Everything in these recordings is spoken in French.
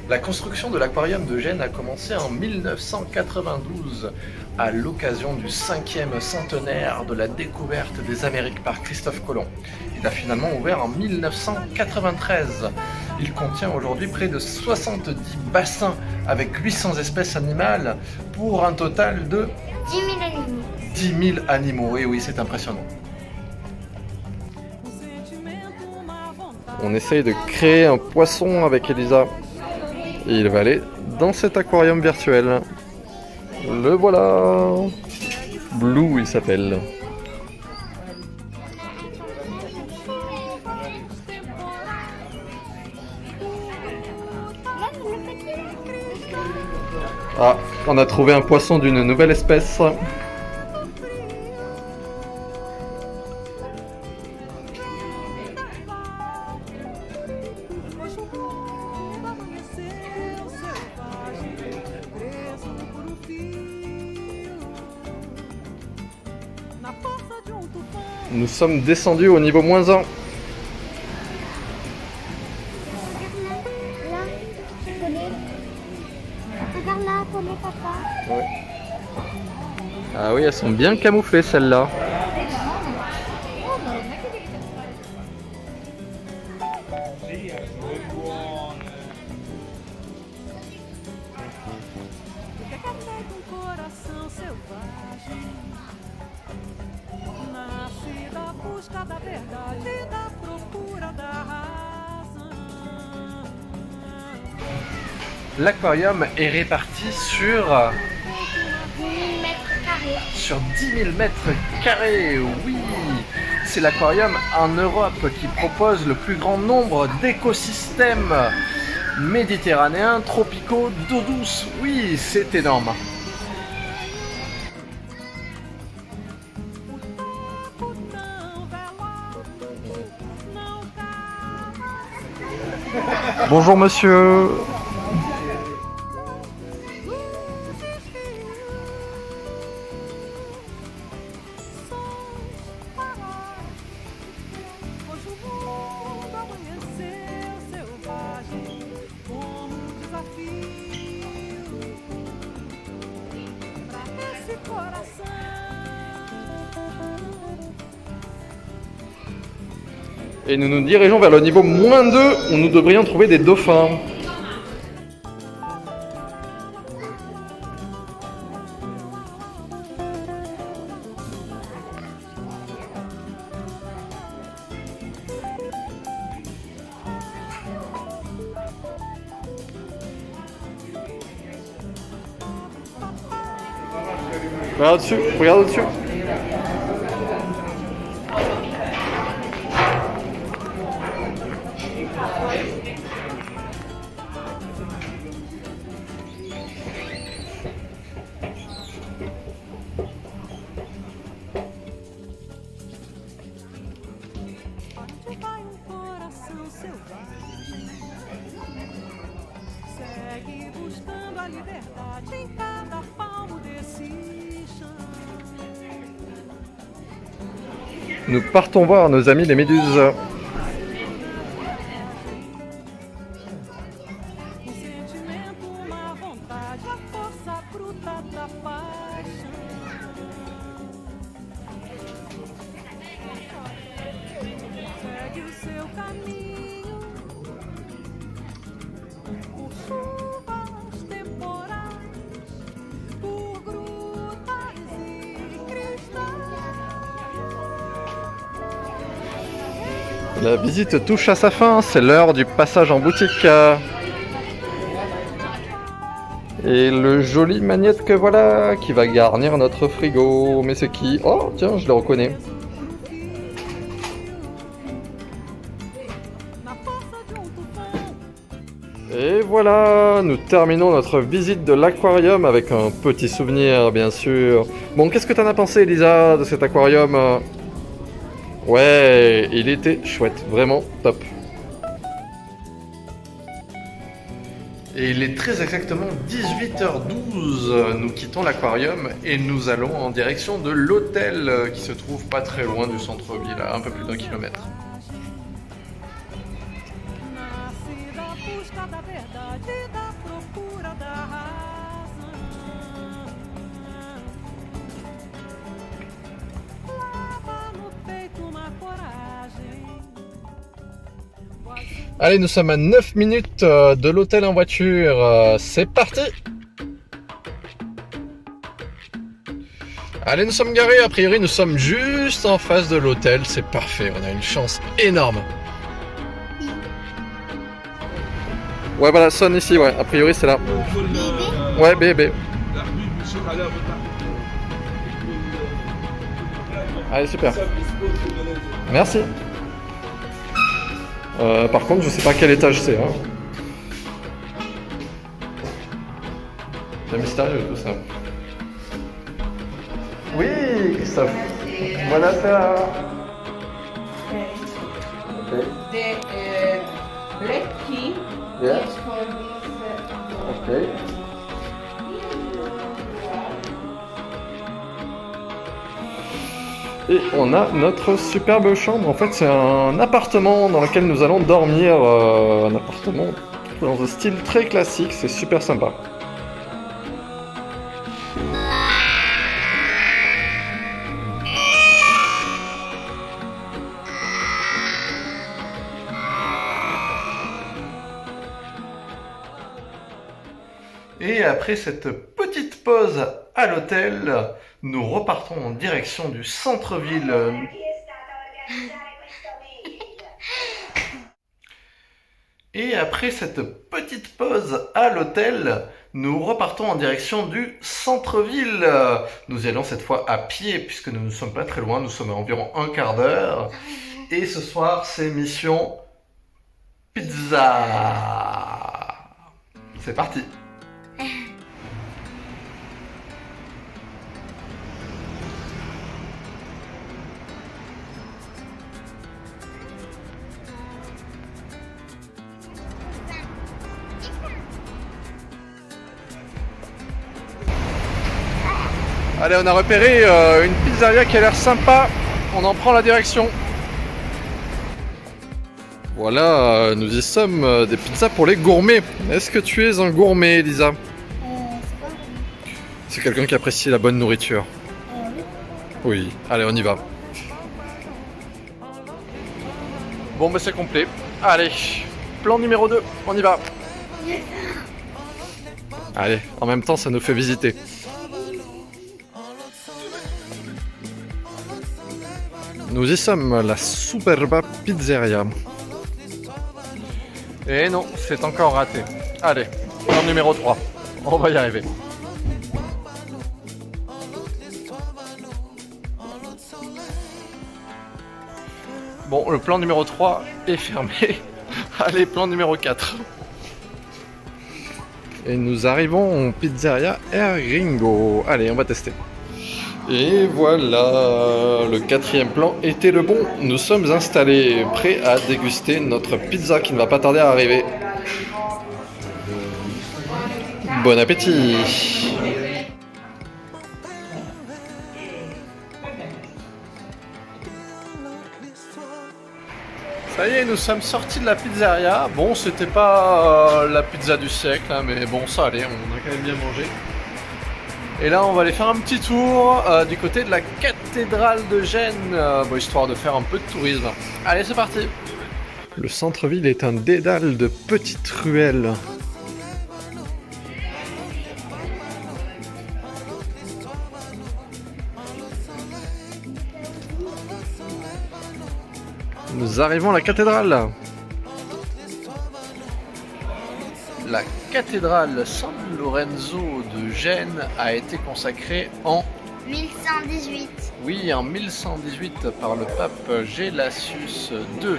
La construction de l'aquarium de Gênes a commencé en 1992 à l'occasion du 5e centenaire de la découverte des Amériques par Christophe Colomb. Il a finalement ouvert en 1993. Il contient aujourd'hui près de 70 bassins avec 800 espèces animales pour un total de 10 000 animaux. 10 000 animaux, et oui, c'est impressionnant. On essaye de créer un poisson avec Elisa. Et il va aller dans cet aquarium virtuel. Le voilà. Blue, il s'appelle. Ah, on a trouvé un poisson d'une nouvelle espèce. Nous sommes descendus au niveau -1. Regarde là, connais papa. Ouais. Ah oui, elles sont bien camouflées celles-là. L'aquarium est réparti sur 10 000 mètres carrés. 10 000 mètres carrés, oui. C'est l'aquarium en Europe qui propose le plus grand nombre d'écosystèmes méditerranéens, tropicaux, d'eau douce. Oui, c'est énorme. Bonjour monsieur. Et nous nous dirigeons vers le niveau -2 où nous devrions trouver des dauphins. Regarde au-dessus, regarde au-dessus. Nous partons voir nos amis les méduses. La visite touche à sa fin, c'est l'heure du passage en boutique. Et le joli magnète que voilà, qui va garnir notre frigo. Mais c'est qui? Oh tiens, je le reconnais. Et voilà, nous terminons notre visite de l'aquarium avec un petit souvenir, bien sûr. Bon, qu'est-ce que t'en as pensé, Elisa, de cet aquarium? Ouais, il était chouette, vraiment top. Et il est très exactement 18h12, nous quittons l'aquarium et nous allons en direction de l'hôtel qui se trouve pas très loin du centre-ville, à un peu plus d'1 kilomètre. Nasce da busca da verdade Allez, nous sommes à 9 minutes de l'hôtel en voiture. C'est parti! Allez, nous sommes garés. A priori, nous sommes juste en face de l'hôtel. C'est parfait. On a une chance énorme. Ouais, voilà, sonne ici. Ouais, a priori, c'est là. Ouais, bébé. Allez, super. Merci. Par contre, je sais pas quel étage c'est. Hein. C'est mystérieux tout ça. Oui, Christophe. Voilà ça. Okay. The black key Yeah. is for this. Ok. Et on a notre superbe chambre. En fait, c'est un appartement dans lequel nous allons dormir. Un appartement dans un style très classique. C'est super sympa. Et après cette petite pause à l'hôtel, nous repartons en direction du centre-ville. Et après cette petite pause à l'hôtel, nous repartons en direction du centre-ville. Nous y allons cette fois à pied puisque nous ne sommes pas très loin, nous sommes à environ un quart d'heure. Et ce soir, c'est mission pizza. C'est parti. Allez, on a repéré une pizzeria qui a l'air sympa. On en prend la direction. Voilà, nous y sommes, des pizzas pour les gourmets. Est-ce que tu es un gourmet, Elisa? C'est quoi? C'est quelqu'un qui apprécie la bonne nourriture. Oui. Oui, allez, on y va. Bon, bah c'est complet. Allez, plan numéro 2, on y va. Allez, en même temps, ça nous fait visiter. Nous y sommes, la Superba Pizzeria. Et non, c'est encore raté. Allez, plan numéro 3. On va y arriver. Bon, le plan numéro 3 est fermé. Allez, plan numéro 4. Et nous arrivons en pizzeria Erringo. Allez, on va tester. Et voilà, le quatrième plan était le bon. Nous sommes installés, prêts à déguster notre pizza qui ne va pas tarder à arriver. Bon appétit! Ça y est, nous sommes sortis de la pizzeria. Bon, c'était pas la pizza du siècle, hein, mais bon, ça allait, on a quand même bien mangé. Et là, on va aller faire un petit tour du côté de la cathédrale de Gênes, histoire de faire un peu de tourisme. Allez, c'est parti! Le centre-ville est un dédale de petites ruelles. Nous arrivons à la cathédrale. La cathédrale San Lorenzo de Gênes a été consacrée en 1118. Oui, en 1118 par le pape Gélasius II.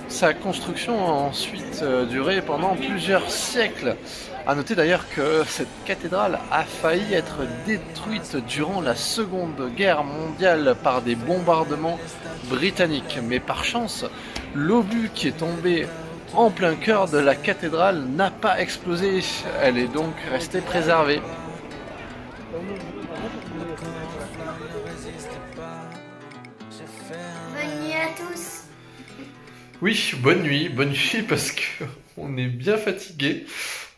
Sa construction a ensuite duré pendant plusieurs siècles. A noter d'ailleurs que cette cathédrale a failli être détruite durant la Seconde Guerre mondiale par des bombardements britanniques. Mais par chance, l'obus qui est tombé en plein cœur de la cathédrale n'a pas explosé. Elle est donc restée préservée. Bonne nuit à tous. Oui, bonne nuit parce que on est bien fatigué.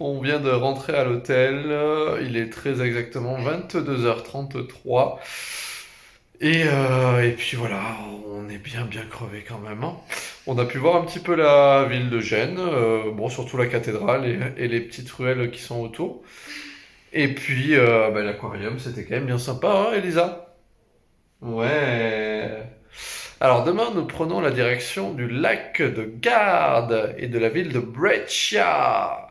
On vient de rentrer à l'hôtel. Il est très exactement 22h33. Et puis voilà, on est bien crevé quand même. Hein. On a pu voir un petit peu la ville de Gênes, bon, surtout la cathédrale et les petites ruelles qui sont autour. Et puis, l'aquarium, c'était quand même bien sympa, hein, Elisa? Ouais. Alors demain, nous prenons la direction du lac de Garde et de la ville de Brescia.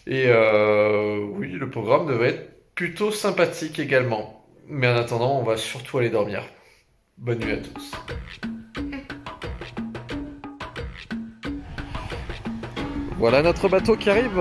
Et oui, le programme devait être plutôt sympathique également. Mais en attendant, on va surtout aller dormir. Bonne nuit à tous. Voilà notre bateau qui arrive.